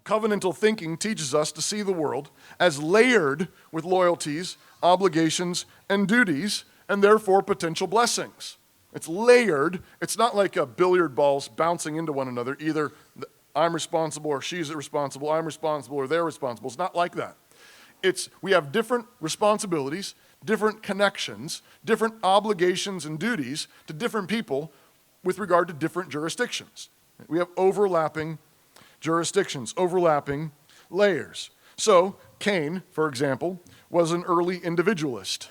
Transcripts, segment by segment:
Covenantal thinking teaches us to see the world as layered with loyalties, obligations, and duties, and therefore potential blessings. It's layered. It's not like billiard balls bouncing into one another. Either I'm responsible or she's responsible, I'm responsible or they're responsible. It's not like that. We have different responsibilities, different connections, different obligations and duties to different people with regard to different jurisdictions. We have overlapping jurisdictions, overlapping layers. So Cain, for example, was an early individualist.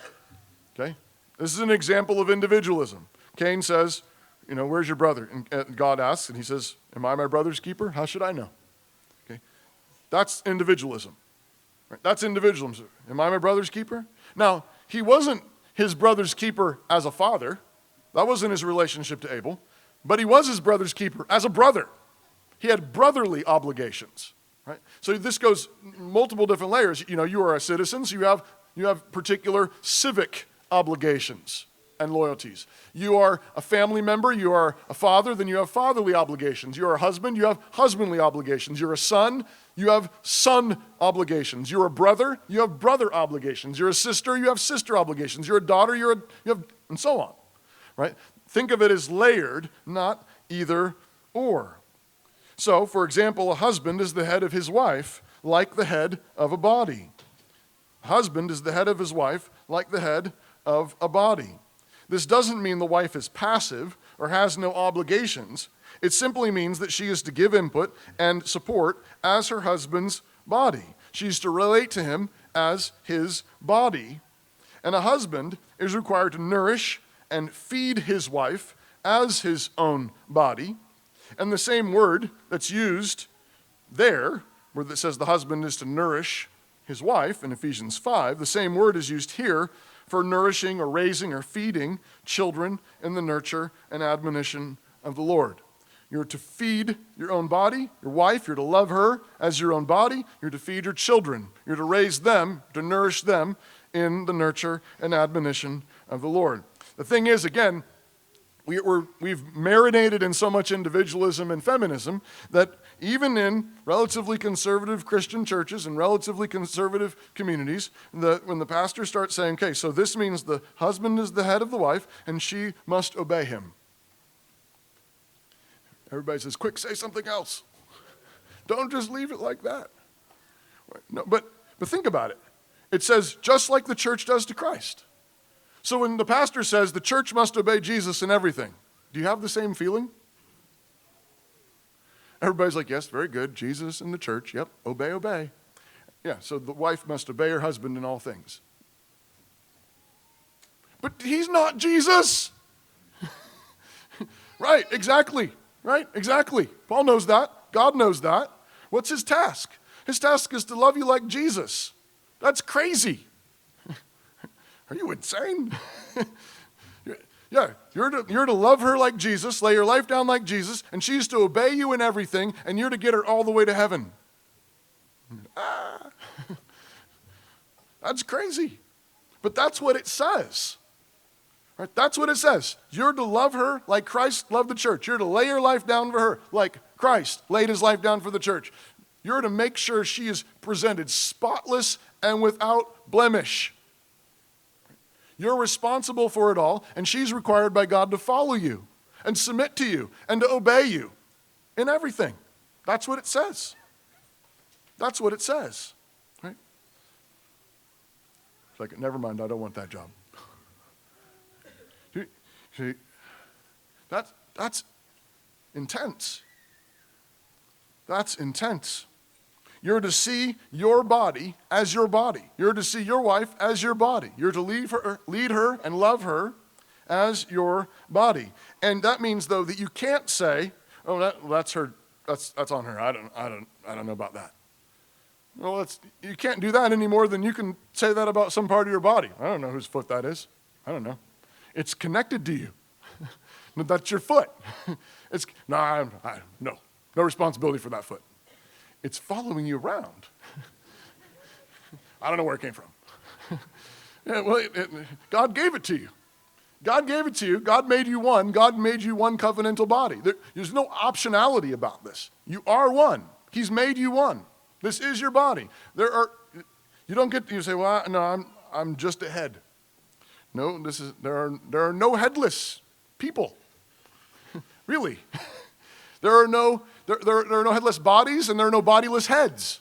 Okay? This is an example of individualism. Cain says, where's your brother? And God asks, and he says, am I my brother's keeper? How should I know? Okay? That's individualism. Right? That's individualism. Am I my brother's keeper? Now, he wasn't his brother's keeper as a father. That wasn't his relationship to Abel. But he was his brother's keeper as a brother. He had brotherly obligations. Right? So this goes multiple different layers. You are a citizen, so you have particular civic obligations and loyalties. You are a family member, you are a father, then you have fatherly obligations. You're a husband, you have husbandly obligations. You're a son, you have son obligations. You're a brother, you have brother obligations. You're a sister, you have sister obligations. You're a daughter, you have, and so on. Right? Think of it as layered, not either or. So, for example, a husband is the head of his wife, like the head of a body. A husband is the head of his wife, like the head of a body. This doesn't mean the wife is passive or has no obligations. It simply means that she is to give input and support as her husband's body. She's to relate to him as his body. And a husband is required to nourish and feed his wife as his own body. And the same word that's used there, where it says the husband is to nourish his wife in Ephesians 5, the same word is used here for nourishing or raising or feeding children in the nurture and admonition of the Lord. You're to feed your own body, your wife. You're to love her as your own body. You're to feed your children. You're to raise them, to nourish them in the nurture and admonition of the Lord. The thing is, again, we've marinated in so much individualism and feminism that even in relatively conservative Christian churches and relatively conservative communities, when the pastor starts saying, okay, so this means the husband is the head of the wife and she must obey him. Everybody says, quick, say something else. Don't just leave it like that. No, but think about it. It says, just like the church does to Christ. So when the pastor says the church must obey Jesus in everything, do you have the same feeling? Everybody's like, yes, very good. Jesus and the church, yep, obey, obey. Yeah, so the wife must obey her husband in all things. But he's not Jesus. Right, exactly. Paul knows that. God knows that. What's his task? His task is to love you like Jesus. That's crazy. Are you insane? Yeah, you're to love her like Jesus, lay your life down like Jesus, and she's to obey you in everything, and you're to get her all the way to heaven. That's crazy. But that's what it says. Right? That's what it says. You're to love her like Christ loved the church. You're to lay your life down for her like Christ laid his life down for the church. You're to make sure she is presented spotless and without blemish. You're responsible for it all, and she's required by God to follow you and submit to you and to obey you in everything. That's what it says. That's what it says. Right? It's like, never mind, I don't want that job. See, that's intense. That's intense. You're to see your body as your body. You're to see your wife as your body. You're to lead her and love her as your body. And that means, though, that you can't say, "Oh, that's her. That's on her. I don't know about that." Well, you can't do that any more than you can say that about some part of your body. I don't know whose foot that is. I don't know. It's connected to you. That's your foot. No responsibility for that foot. It's following you around. I don't know where it came from. Yeah, well, God gave it to you. God gave it to you. God made you one. God made you one covenantal body. There's no optionality about this. You are one. He's made you one. This is your body. You don't get, you say, well, no, I'm just a head. No, there are no headless people. Really. There are no headless bodies, and there are no bodiless heads.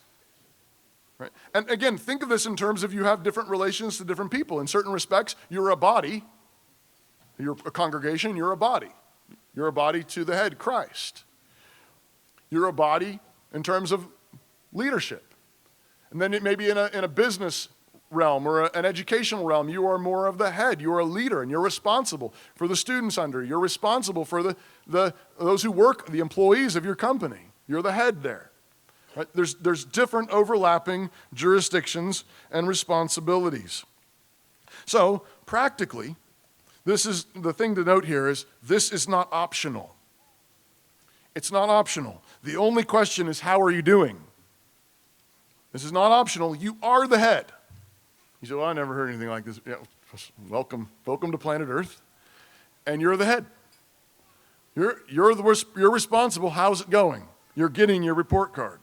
Right? And again, think of this in terms of you have different relations to different people. In certain respects, you're a body. You're a congregation, you're a body. You're a body to the head, Christ. You're a body in terms of leadership. And then it may be in a business realm or an educational realm, you are more of the head. You are a leader, and you're responsible for the students under you. You're responsible for those who work, the employees of your company. You're the head there. Right? There's different overlapping jurisdictions and responsibilities. So, practically, this is the thing to note here is this is not optional. It's not optional. The only question is, how are you doing? This is not optional. You are the head. You say, well, I never heard anything like this. Yeah, welcome to planet Earth. And you're the head. You're responsible. How's it going? You're getting your report card.